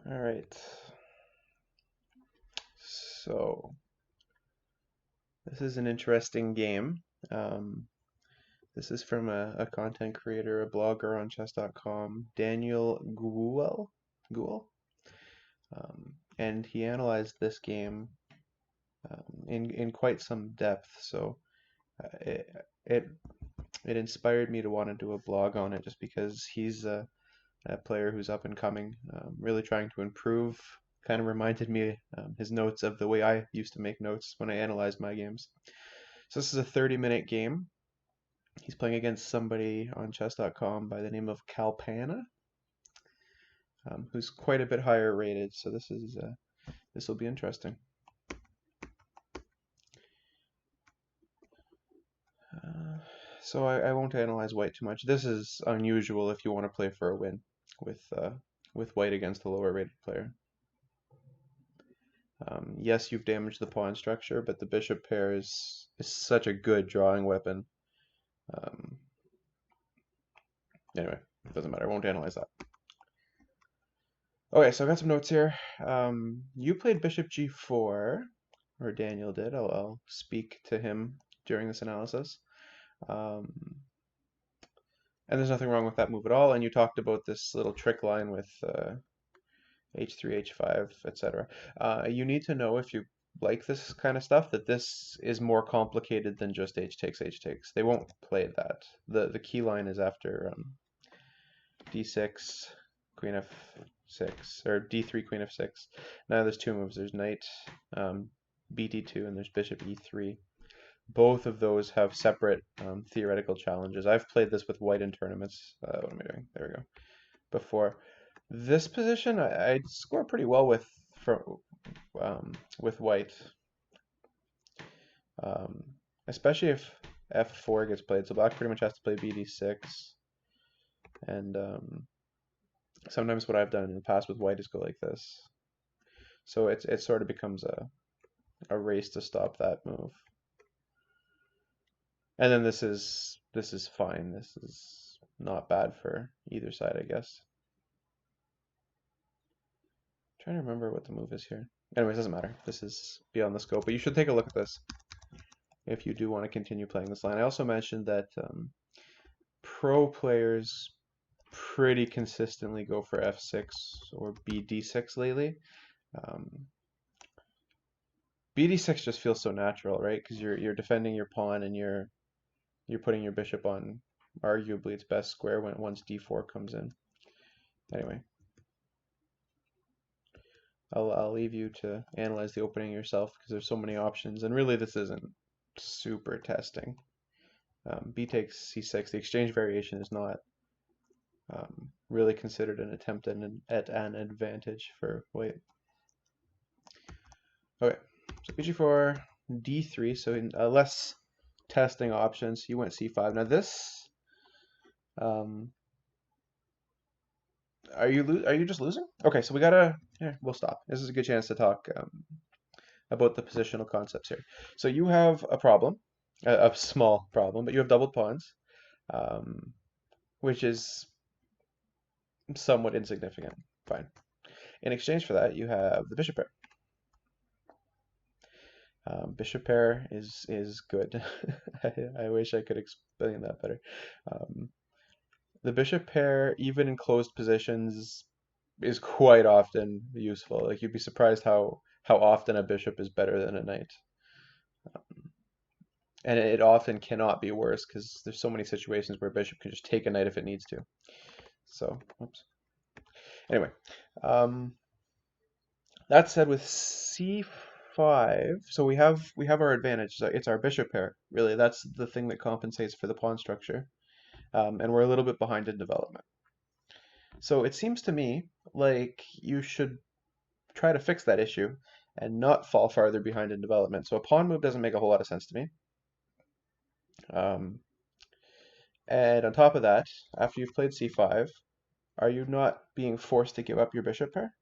All right. So this is an interesting game. Um, this is from a content creator, a blogger on chess.com, Daniel Guel, and he analyzed this game in quite some depth. So it it it inspired me to want to do a blog on it, just because he's a player who's up and coming, really trying to improve. Kind of reminded me his notes of the way I used to make notes when I analyzed my games. So this is a 30-minute game. He's playing against somebody on chess.com by the name of Kalpana, who's quite a bit higher rated. So this will be interesting. So I won't analyze white too much. This is unusual if you want to play for a win with white against a lower rated player. Yes, you've damaged the pawn structure, but the bishop pair is such a good drawing weapon. Um, anyway, it doesn't matter. I won't analyze that. Okay, so I got some notes here. You played bishop g4, or Daniel did. I'll speak to him during this analysis. Um, and there's nothing wrong with that move at all. And you talked about this little trick line with h3, h5, etc. You need to know, if you like this kind of stuff, that this is more complicated than just h takes, h takes. They won't play that. The key line is after d6, queen f6, or d3, queen f6. Now there's two moves. There's knight bt2, and there's bishop e3. Both of those have separate theoretical challenges. I've played this with white in tournaments. What am I doing? There we go. Before. This position, I score pretty well with white, um, especially if f4 gets played. So black pretty much has to play bd6, and sometimes what I've done in the past with white is go like this. So it sort of becomes a race to stop that move. And then this is fine. This is not bad for either side, I guess. Trying to remember what the move is here. Anyways, doesn't matter. This is beyond the scope, but you should take a look at this if you do want to continue playing this line. I also mentioned that pro players pretty consistently go for f6 or bd6 lately. Bd6 just feels so natural, right? Because you're defending your pawn, and you're putting your bishop on arguably its best square once d4 comes in. Anyway, I'll leave you to analyze the opening yourself, because there's so many options, and really this isn't super testing. B takes c6. The exchange variation is not really considered an attempt at an advantage for white. Okay, so bg4, d3, so in less testing options. You went c5. Now this, are you just losing? Okay, so we gotta, here, we'll stop. This is a good chance to talk about the positional concepts here. So you have a problem, a small problem, but you have doubled pawns, which is somewhat insignificant. Fine. In exchange for that, you have the bishop pair. Bishop pair is good. I wish I could explain that better. The bishop pair, even in closed positions, is quite often useful. Like, you'd be surprised how often a bishop is better than a knight. And it often cannot be worse, because there's so many situations where a bishop can just take a knight if it needs to. So, oops. Anyway, that said, with c5, so we have our advantage. So it's our bishop pair, really. That's the thing that compensates for the pawn structure. And we're a little bit behind in development. So it seems to me like you should try to fix that issue and not fall farther behind in development. So a pawn move doesn't make a whole lot of sense to me. And on top of that, after you've played c5, are you not being forced to give up your bishop pair?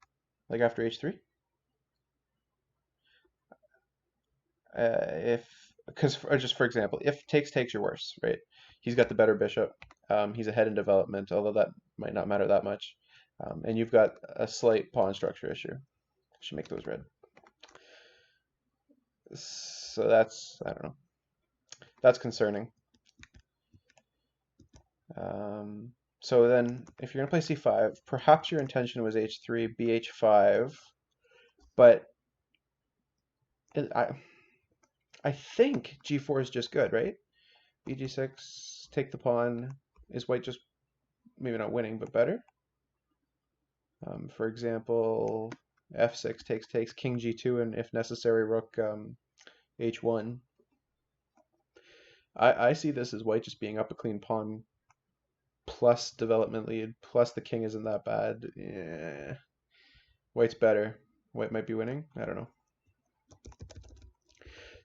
Like after h3? Because just for example, if takes your worse, right? He's got the better bishop. He's ahead in development, although that might not matter that much. And you've got a slight pawn structure issue. Should make those red. So that's, I don't know, that's concerning. So then if you're going to play c5, perhaps your intention was h3, bh5, but I think g4 is just good, right? bg6, take the pawn. Is white just maybe not winning, but better? For example, f6 takes, king g2, and if necessary, rook h1. I see this as white just being up a clean pawn plus development lead, plus the king isn't that bad. Yeah. White's better. White might be winning. I don't know.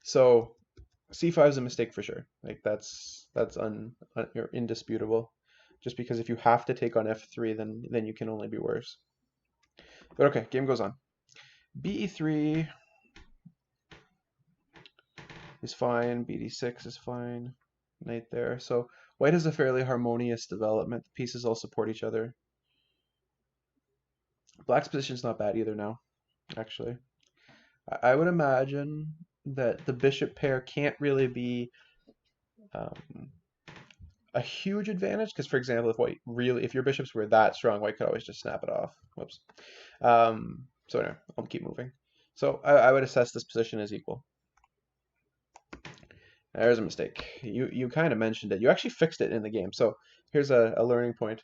So c5 is a mistake for sure. Like that's indisputable. Just because if you have to take on f3, then you can only be worse. But okay, game goes on. be3 is fine. bd6 is fine. Knight there. So white has a fairly harmonious development. The pieces all support each other. Black's position's not bad either now, actually. I would imagine that the bishop pair can't really be a huge advantage because, for example, if your bishops were that strong, white could always just snap it off. Whoops. So anyway, I'll keep moving. So I would assess this position as equal. There's a mistake. You kind of mentioned it. You actually fixed it in the game. So here's a learning point.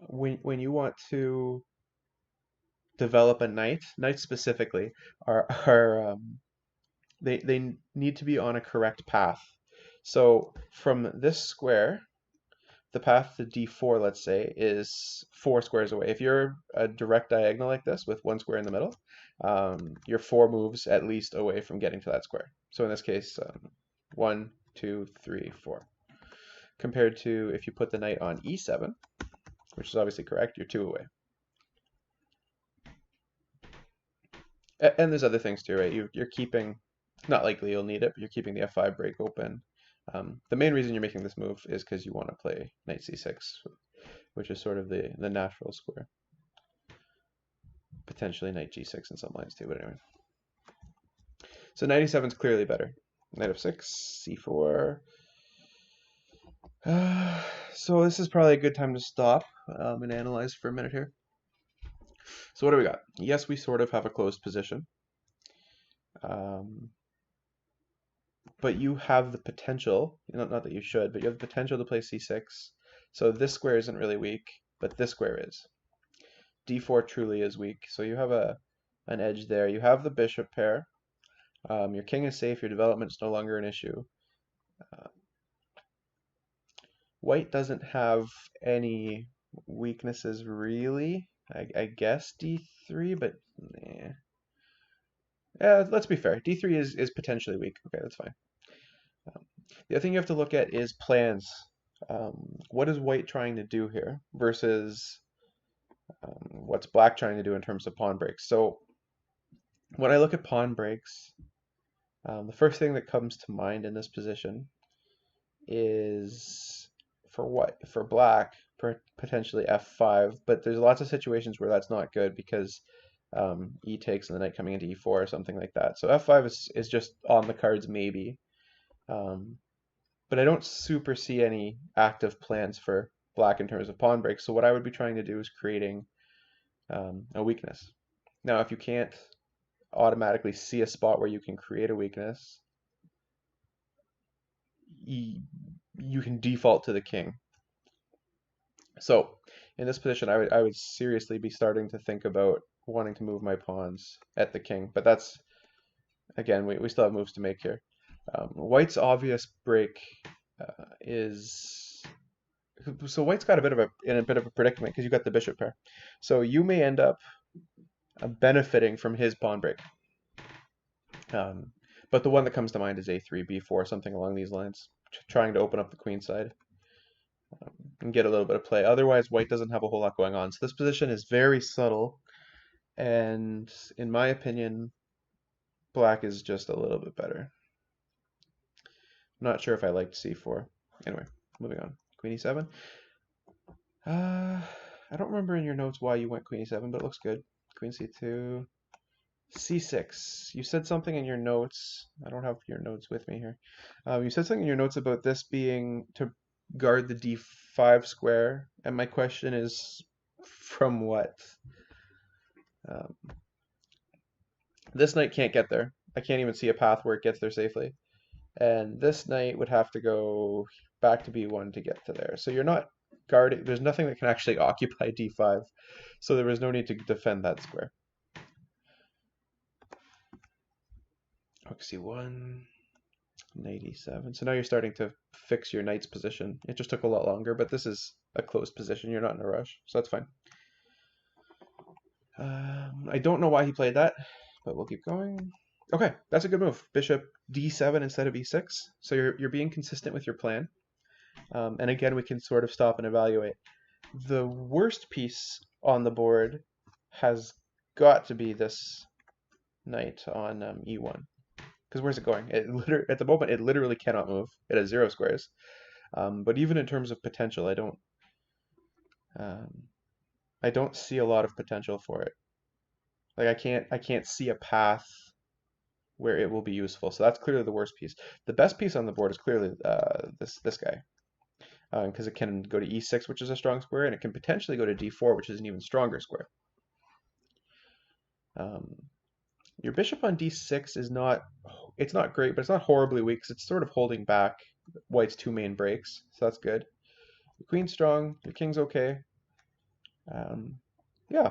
When you want to develop a knight specifically they need to be on a correct path. So from this square, the path to d4, let's say, is 4 squares away. If you're a direct diagonal like this with one square in the middle, you're 4 moves at least away from getting to that square. So in this case, 1, 2, 3, 4. Compared to if you put the knight on e7, which is obviously correct, you're 2 away. And there's other things too, right? You're keeping, not likely you'll need it, but you're keeping the f5 break open. The main reason you're making this move is because you want to play knight c6, which is sort of the natural square. Potentially knight g6 in some lines too, but anyway. So knight e7 is clearly better. Knight f6, c4. So this is probably a good time to stop and analyze for a minute here. So what do we got? Yes, we sort of have a closed position. But you have the potential, not that you should, but you have the potential to play c6. So this square isn't really weak, but this square is. d4 truly is weak, so you have an edge there. You have the bishop pair. Your king is safe, your development is no longer an issue. White doesn't have any weaknesses really. I guess d3, but yeah, let's be fair. d3 is potentially weak. Okay, that's fine. The other thing you have to look at is plans. What is white trying to do here versus what's black trying to do in terms of pawn breaks? So when I look at pawn breaks, the first thing that comes to mind in this position is for black, potentially f5, but there's lots of situations where that's not good because e takes and the knight coming into e4 or something like that. So f5 is just on the cards maybe. But I don't super see any active plans for black in terms of pawn breaks. So what I would be trying to do is creating a weakness. Now, if you can't automatically see a spot where you can create a weakness, you can default to the king. So in this position, I would seriously be starting to think about wanting to move my pawns at the king. But that's, again, we still have moves to make here. White's obvious break is, so white's got in a bit of a predicament because you got the bishop pair. So you may end up benefiting from his pawn break. But the one that comes to mind is a3, b4, something along these lines, trying to open up the queen side and get a little bit of play. Otherwise, white doesn't have a whole lot going on. So this position is very subtle, and in my opinion, black is just a little bit better. I'm not sure if I liked c4. Anyway, moving on. Queen e7. I don't remember in your notes why you went queen e7, but it looks good. Queen c2, c6. You said something in your notes. I don't have your notes with me here. You said something in your notes about this being to guard the d5 square, and my question is, from what? Um, this knight can't get there. I can't even see a path where it gets there safely. And this knight would have to go back to b1 to get to there. So you're not guarding, there's nothing that can actually occupy d5. So there was no need to defend that square. Rook c1, knight e7. So now you're starting to fix your knight's position. It just took a lot longer, but this is a closed position. You're not in a rush, so that's fine. I don't know why he played that, but we'll keep going. Okay, that's a good move. Bishop d7 instead of e6. So you're being consistent with your plan. And again, we can sort of stop and evaluate. The worst piece on the board has got to be this knight on e1. Because where's it going? At the moment, it literally cannot move. It has 0 squares. But even in terms of potential, I don't see a lot of potential for it. Like I can't see a path where it will be useful. So that's clearly the worst piece. The best piece on the board is clearly this guy, because it can go to e6, which is a strong square, and it can potentially go to d4, which is an even stronger square. Your bishop on d6 is it's not great, but it's not horribly weak, because it's sort of holding back white's 2 main breaks, so that's good. Your queen's strong, your king's okay. Yeah.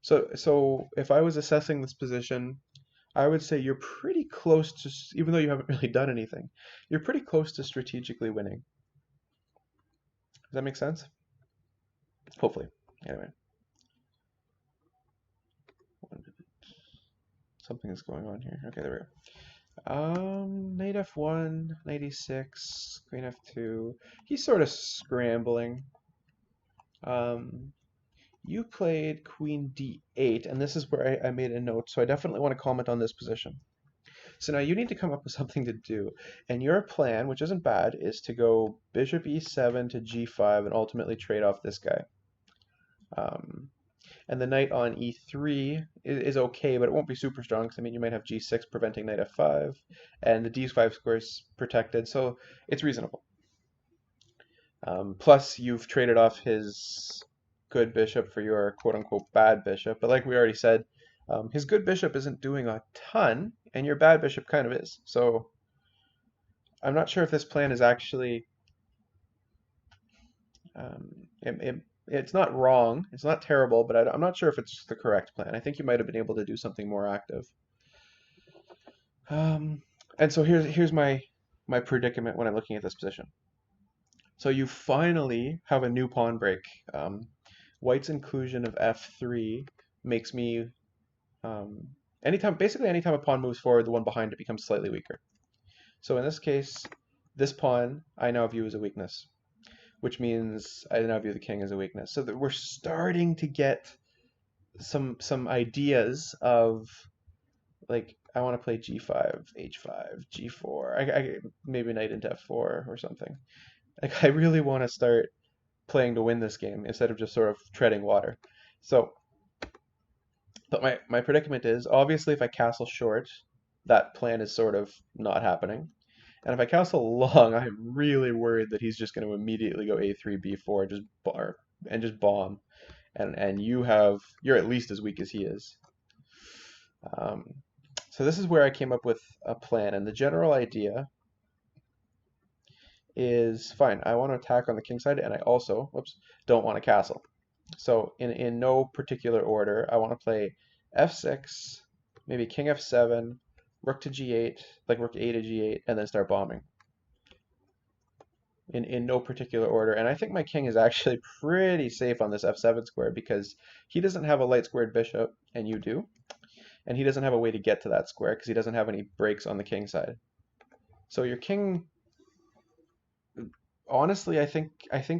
So if I was assessing this position, I would say you're pretty close to, even though you haven't really done anything, you're pretty close to strategically winning. Does that make sense? Hopefully. Anyway. Something is going on here. Okay, there we go. Knight f1, knight e6, queen f2. He's sort of scrambling. You played queen d8, and this is where I made a note, so I definitely want to comment on this position. So now you need to come up with something to do, and your plan, which isn't bad, is to go bishop e7 to g5 and ultimately trade off this guy. And the knight on e3 is okay, but it won't be super strong, because I mean you might have g6 preventing knight f5, and the d5 square is protected, so it's reasonable. Plus you've traded off his good bishop for your quote-unquote bad bishop, but like we already said, his good bishop isn't doing a ton, and your bad bishop kind of is. So I'm not sure if this plan is actually it's not wrong, it's not terrible, but I'm not sure if it's the correct plan. I think you might have been able to do something more active. And so here's my predicament when I'm looking at this position. So you finally have a new pawn break. White's inclusion of f3 makes me basically anytime a pawn moves forward, the one behind it becomes slightly weaker. So in this case, this pawn I now view as a weakness, which means I now view the king as a weakness. So that we're starting to get some ideas of, like, I want to play g5, h5, g4, maybe knight into f4 or something. Like, I really want to start playing to win this game instead of just sort of treading water. So, but my predicament is, obviously if I castle short, that plan is sort of not happening. And if I castle long, I'm really worried that he's just going to immediately go a3, b4, and just bomb. And you're at least as weak as he is. So this is where I came up with a plan, and the general idea is, fine, I want to attack on the king side, and I also, don't want to castle. So in no particular order, I want to play f6, maybe king f7, rook to g8, like rook a to g8, and then start bombing. In no particular order. And I think my king is actually pretty safe on this f7 square, because he doesn't have a light squared bishop, and you do. And he doesn't have a way to get to that square, because he doesn't have any breaks on the king side. So your king, honestly, I think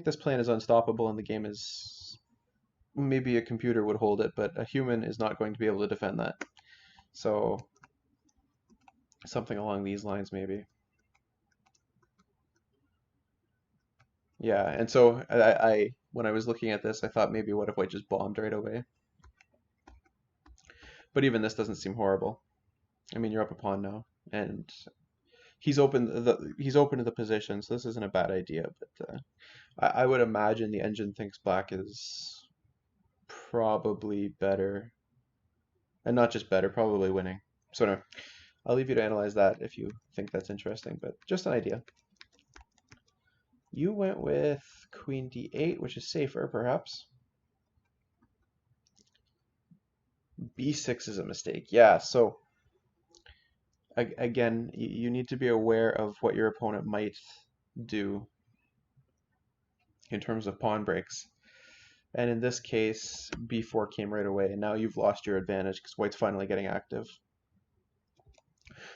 this plan is unstoppable, and the game is, maybe a computer would hold it, but a human is not going to be able to defend that. So something along these lines, maybe. Yeah, and so I when I was looking at this, I thought maybe what if white just bombed right away? But even this doesn't seem horrible. I mean, you're up a pawn now, and he's open to the position, so this isn't a bad idea. But I would imagine the engine thinks black is probably better, and not just better, probably winning. So no, I'll leave you to analyze that if you think that's interesting, but just an idea. You went with queen d8, which is safer, perhaps. b6 is a mistake. Yeah, so again, you need to be aware of what your opponent might do in terms of pawn breaks. And in this case, b4 came right away, and now you've lost your advantage because white's finally getting active.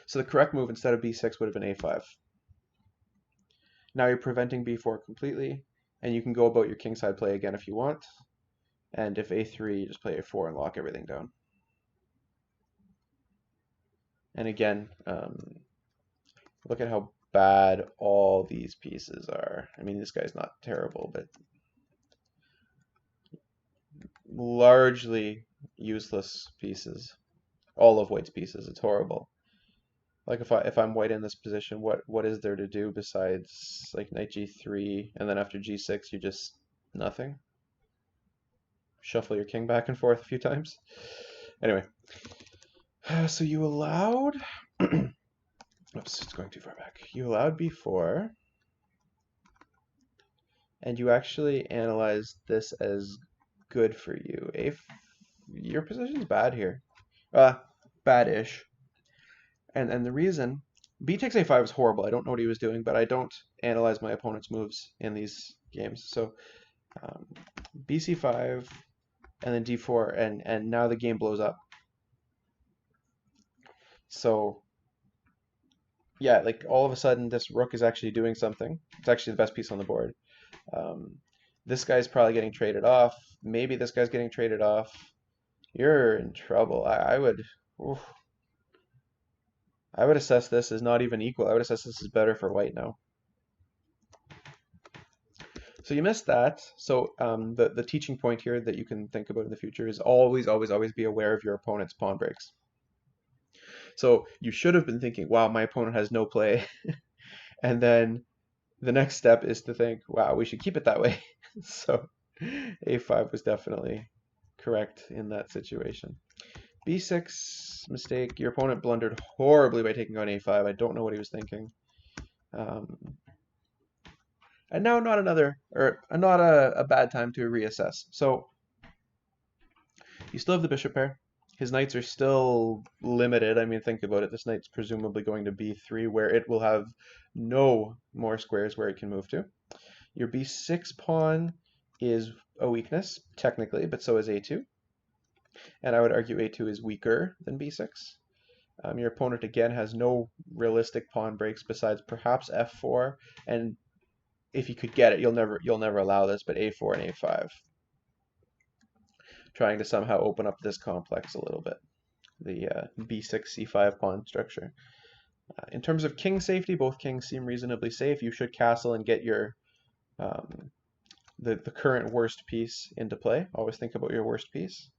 So the correct move instead of b6 would have been a5. Now you're preventing b4 completely, and you can go about your kingside play again if you want. And if a3, you just play a4 and lock everything down. And again, look at how bad all these pieces are. I mean, this guy's not terrible, but largely useless pieces. All of white's pieces. It's horrible. Like if I'm white in this position, what is there to do besides like knight g3, and then after g6 you just nothing? Shuffle your king back and forth a few times. Anyway, so you allowed oops, it's going too far back. You allowed b4, and you actually analyzed this as good for you. Your position's bad here. Bad-ish. And the reason b takes a5 is horrible. I don't know what he was doing, but I don't analyze my opponent's moves in these games. So bc5 and then d4, and now the game blows up. So yeah, like all of a sudden this rook is actually doing something. It's actually the best piece on the board. This guy's probably getting traded off. Maybe this guy's getting traded off. You're in trouble. Oof, I would assess this as not even equal. I would assess this as better for white now. So you missed that. So the teaching point here that you can think about in the future is always, always, always be aware of your opponent's pawn breaks. So you should have been thinking, wow, my opponent has no play. And then the next step is to think, wow, we should keep it that way. So a5 was definitely correct in that situation. b6, mistake. Your opponent blundered horribly by taking on a5. I don't know what he was thinking. And now not a bad time to reassess. So you still have the bishop pair. His knights are still limited. I mean, think about it. This knight's presumably going to b3, where it will have no more squares where it can move to. Your b6 pawn is a weakness, technically, but so is a2. And I would argue a2 is weaker than b6. Your opponent, again, has no realistic pawn breaks besides perhaps f4, and if you could get it, you'll never allow this, but a4 and a5. Trying to somehow open up this complex a little bit, the b6, c5 pawn structure. In terms of king safety, both kings seem reasonably safe. You should castle and get your the current worst piece into play. Always think about your worst piece.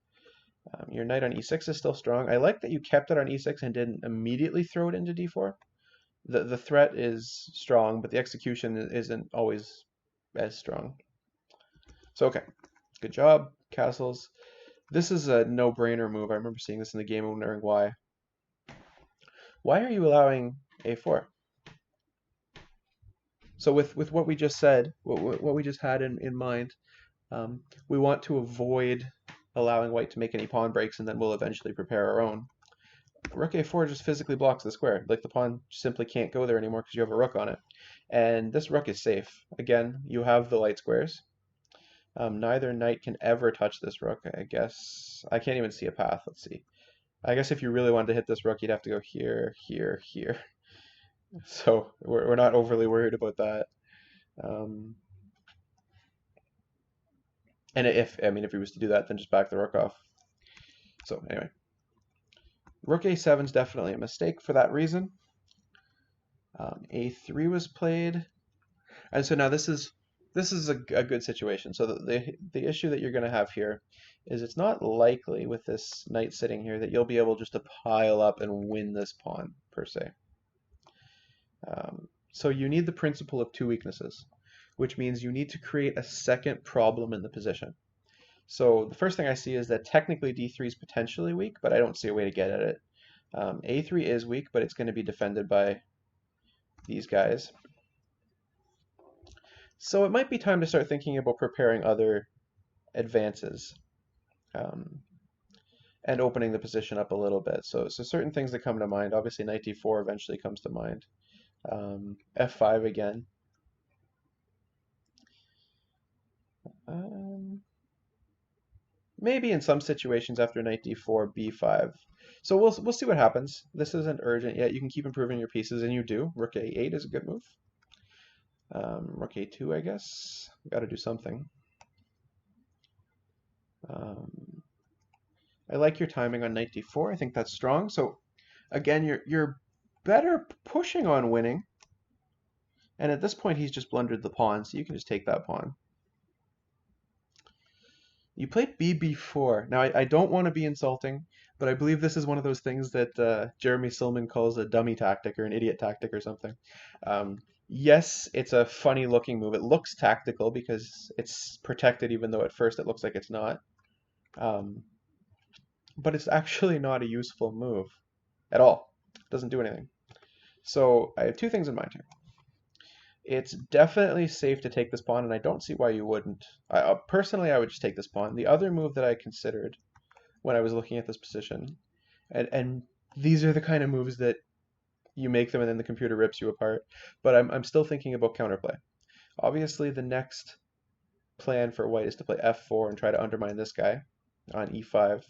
Your knight on e6 is still strong. I like that you kept it on e6 and didn't immediately throw it into d4. The threat is strong, but the execution isn't always as strong. So okay, good job, castles. This is a no-brainer move. I remember seeing this in the game and wondering why. Why are you allowing a4? So with what we just said, what we just had in mind, we want to avoid allowing white to make any pawn breaks, and then we'll eventually prepare our own. Rook a4 just physically blocks the square. Like the pawn simply can't go there anymore because you have a rook on it. And this rook is safe. Again, you have the light squares. Neither knight can ever touch this rook, I guess. I can't even see a path. Let's see. I guess if you really wanted to hit this rook, you'd have to go here, here, here. So we're not overly worried about that. And if he was to do that, then just back the rook off. So anyway, rook a7 is definitely a mistake for that reason. A3 was played, and so now this is this is a good situation. So the issue that you're going to have here is it's not likely with this knight sitting here that you'll be able just to pile up and win this pawn per se. So you need the principle of two weaknesses, which means you need to create a second problem in the position. So the first thing I see is that technically d3 is potentially weak, but I don't see a way to get at it. a3 is weak, but it's going to be defended by these guys. So it might be time to start thinking about preparing other advances and opening the position up a little bit. So certain things that come to mind, obviously knight d4 eventually comes to mind. f5 again. Maybe in some situations after knight d4, b5. So we'll see what happens. This isn't urgent yet. You can keep improving your pieces, and you do. Rook a8 is a good move. Rook a2, I guess. Got to do something. I like your timing on knight d4. I think that's strong. So again, you're better pushing on winning. And at this point, he's just blundered the pawn, so you can just take that pawn. You played bb4. Now, I don't want to be insulting, but I believe this is one of those things that Jeremy Silman calls a dummy tactic or an idiot tactic or something. Yes, it's a funny looking move. It looks tactical because it's protected, even though at first it looks like it's not. But it's actually not a useful move at all. It doesn't do anything. So I have two things in mind here. It's definitely safe to take this pawn, and I don't see why you wouldn't. Personally, I would just take this pawn. The other move that I considered when I was looking at this position, and these are the kind of moves that you make them and then the computer rips you apart, but I'm still thinking about counterplay. Obviously, the next plan for white is to play f4 and try to undermine this guy on e5.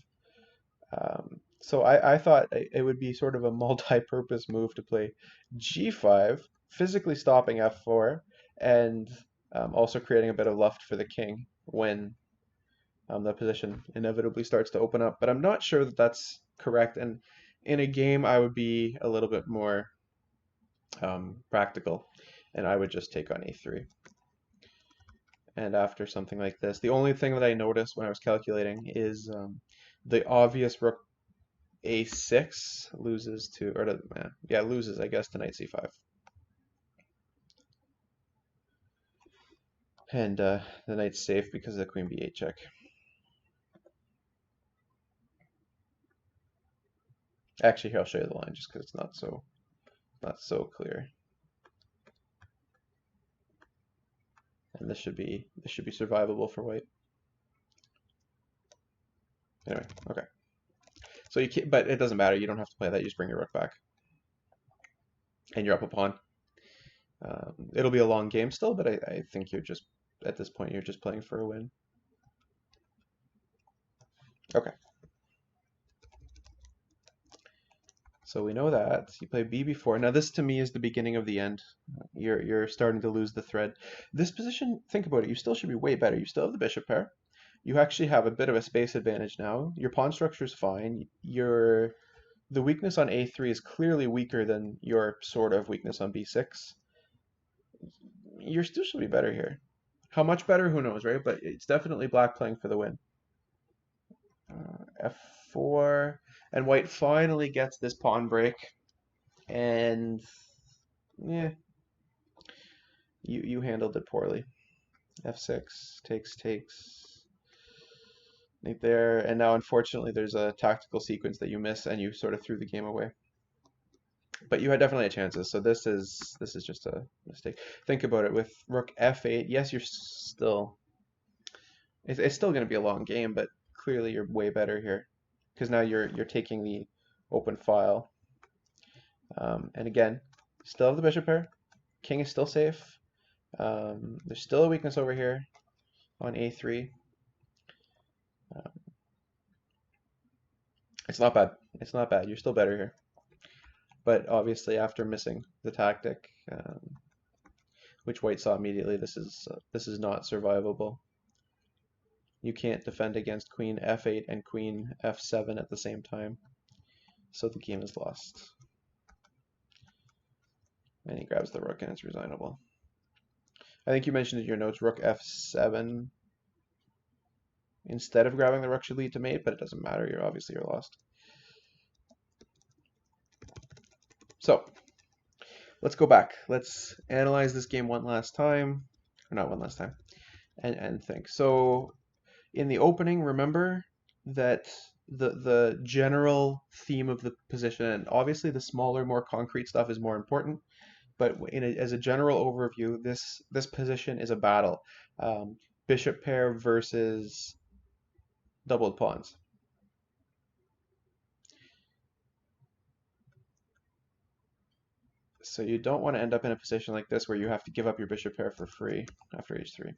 So I thought it would be sort of a multi-purpose move to play g5, physically stopping f4, and also creating a bit of luft for the king when the position inevitably starts to open up. But I'm not sure that that's correct, and in a game I would be a little bit more practical, and I would just take on a3. And after something like this, the only thing that I noticed when I was calculating is the obvious rook a6 loses to, or yeah, loses, I guess, to knight c5. And the knight's safe because of the queen b8 check. Actually, here I'll show you the line just because it's not so clear. And this should be survivable for white. Anyway, okay. So you can't, but it doesn't matter. You don't have to play that. You just bring your rook back, and you're up a pawn. It'll be a long game still, but I think you're just at this point you're just playing for a win. Okay. So we know that. You play b4. Now this to me is the beginning of the end. You're starting to lose the thread. This position, think about it, you still should be way better. You still have the bishop pair. You actually have a bit of a space advantage now. Your pawn structure is fine. The weakness on a3 is clearly weaker than your sort of weakness on b6. You still should be better here. How much better? Who knows, right? But it's definitely black playing for the win. f4, and white finally gets this pawn break, and yeah, you handled it poorly. f6 takes right there, and now unfortunately there's a tactical sequence that you miss, and you sort of threw the game away. But you had definitely had chances, so this is just a mistake. Think about it with rook f8. Yes, you're still it's still going to be a long game, but clearly you're way better here because now you're taking the open file. And again, still have the bishop pair. King is still safe. There's still a weakness over here on a3. It's not bad. It's not bad. You're still better here. But obviously, after missing the tactic, which white saw immediately, this is not survivable. You can't defend against queen f8 and queen f7 at the same time. So the game is lost. And he grabs the rook, and it's resignable. I think you mentioned in your notes rook f7 instead of grabbing the rook should lead to mate, but it doesn't matter. You're lost. So let's go back. Let's analyze this game one last time, or not one last time, and think. So in the opening, remember that the general theme of the position, and obviously the smaller, more concrete stuff is more important, but as a general overview, this position is a battle. Um, Bishop pair versus doubled pawns. So you don't want to end up in a position like this where you have to give up your bishop pair for free after h3.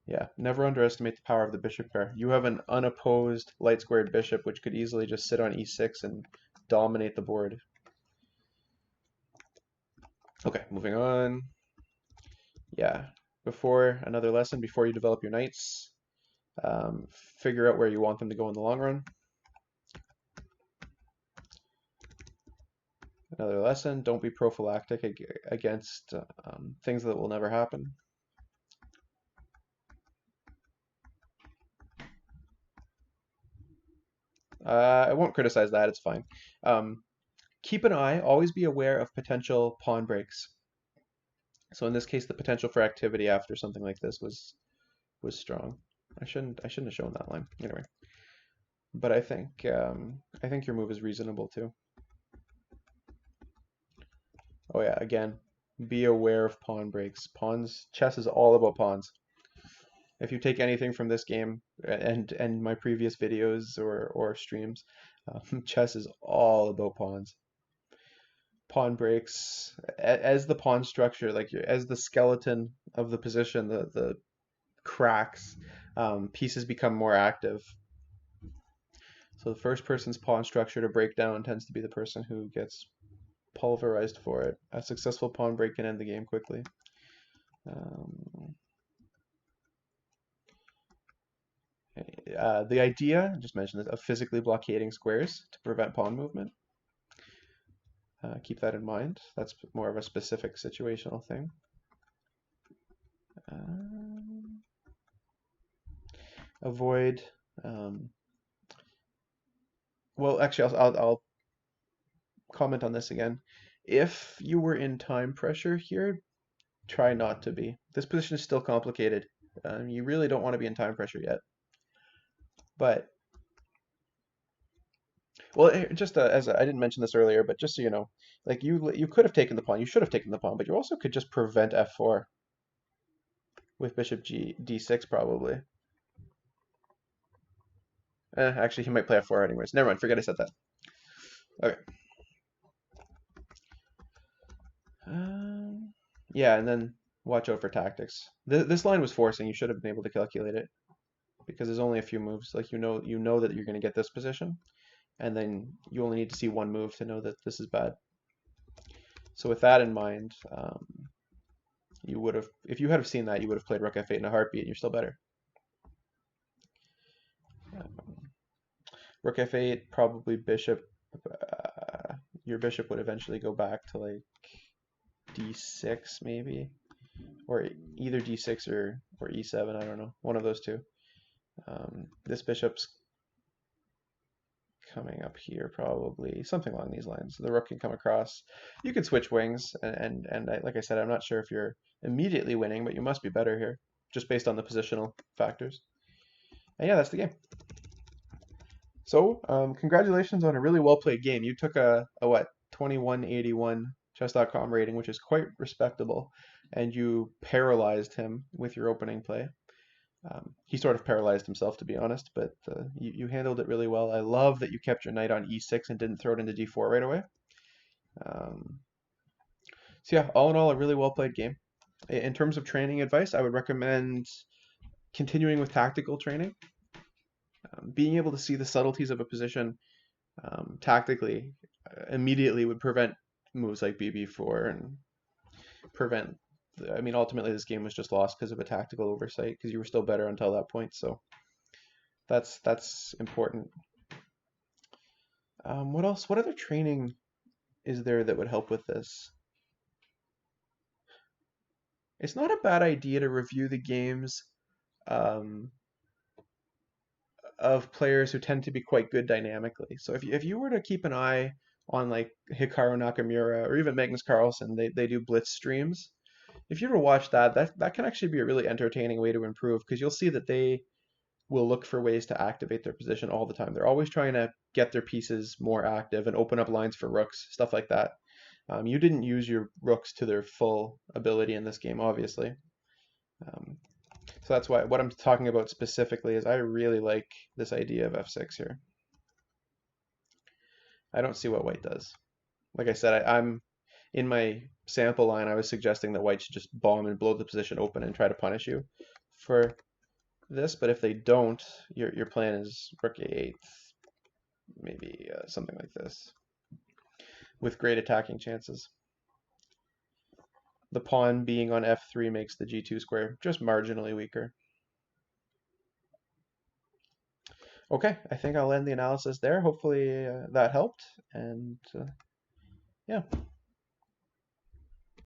Yeah, never underestimate the power of the bishop pair. You have an unopposed light squared bishop which could easily just sit on e6 and dominate the board. Okay, moving on. Yeah, another lesson, before you develop your knights, figure out where you want them to go in the long run. Another lesson, don't be prophylactic against things that will never happen. I won't criticize that, it's fine. Keep an eye, always be aware of potential pawn breaks. So in this case, the potential for activity after something like this was strong. I shouldn't have shown that line anyway. But I think your move is reasonable too. Oh yeah, again, be aware of pawn breaks. Chess is all about pawns. If you take anything from this game and my previous videos or streams, chess is all about pawns. Pawn breaks as the pawn structure, like as the skeleton of the position, the cracks, pieces become more active. So the first person's pawn structure to break down tends to be the person who gets pulverized for it. A successful pawn break can end the game quickly. The idea, I just mentioned this, of physically blockading squares to prevent pawn movement. Keep that in mind. That's more of a specific situational thing. Avoid. Well, actually, I'll comment on this again. If you were in time pressure here, try not to be. This position is still complicated. You really don't want to be in time pressure yet. But, well, just I didn't mention this earlier, but just so you know, like you could have taken the pawn, you should have taken the pawn, but you also could just prevent f4 with bishop d6 probably. Actually, he might play f4 anyways. Never mind, forget I said that. Okay. Yeah, and then watch out for tactics. This line was forcing. You should have been able to calculate it because there's only a few moves. Like you know that you're going to get this position, and then you only need to see one move to know that this is bad. So with that in mind, you would have, if you had have seen that, you would have played rook f8 in a heartbeat, and you're still better. Rook f8, probably bishop. Your bishop would eventually go back to like d6 maybe, or either d6 or e7. I don't know, one of those two. This bishop's coming up here probably, something along these lines. The rook can come across. You can switch wings, and like I said, I'm not sure if you're immediately winning, but you must be better here, just based on the positional factors. And yeah, that's the game. So congratulations on a really well played game. You took a what, 2181 chess.com rating, which is quite respectable, and you paralyzed him with your opening play. He sort of paralyzed himself, to be honest, but you handled it really well. I love that you kept your knight on e6 and didn't throw it into d4 right away. So yeah, all in all, a really well played game. In terms of training advice, I would recommend continuing with tactical training. Being able to see the subtleties of a position tactically immediately would prevent moves like bb4 and prevent. I mean, ultimately, this game was just lost because of a tactical oversight because you were still better until that point. So that's important. What else? What other training is there that would help with this? it's not a bad idea to review the games um, of players who tend to be quite good dynamically. So if you were to keep an eye on like Hikaru Nakamura or even Magnus Carlsen, they do blitz streams. If you were to watch that can actually be a really entertaining way to improve because you'll see that they will look for ways to activate their position all the time. They're always trying to get their pieces more active and open up lines for rooks, stuff like that. You didn't use your rooks to their full ability in this game, obviously. Um, so that's why what I'm talking about specifically is I really like this idea of f6 here. I don't see what white does. Like I said, I'm in my sample line, I was suggesting that white should just bomb and blow the position open and try to punish you for this, but if they don't, your plan is rook a8, maybe something like this, with great attacking chances. The pawn being on f3 makes the g2 square just marginally weaker. Okay, I think I'll end the analysis there. Hopefully that helped, and yeah.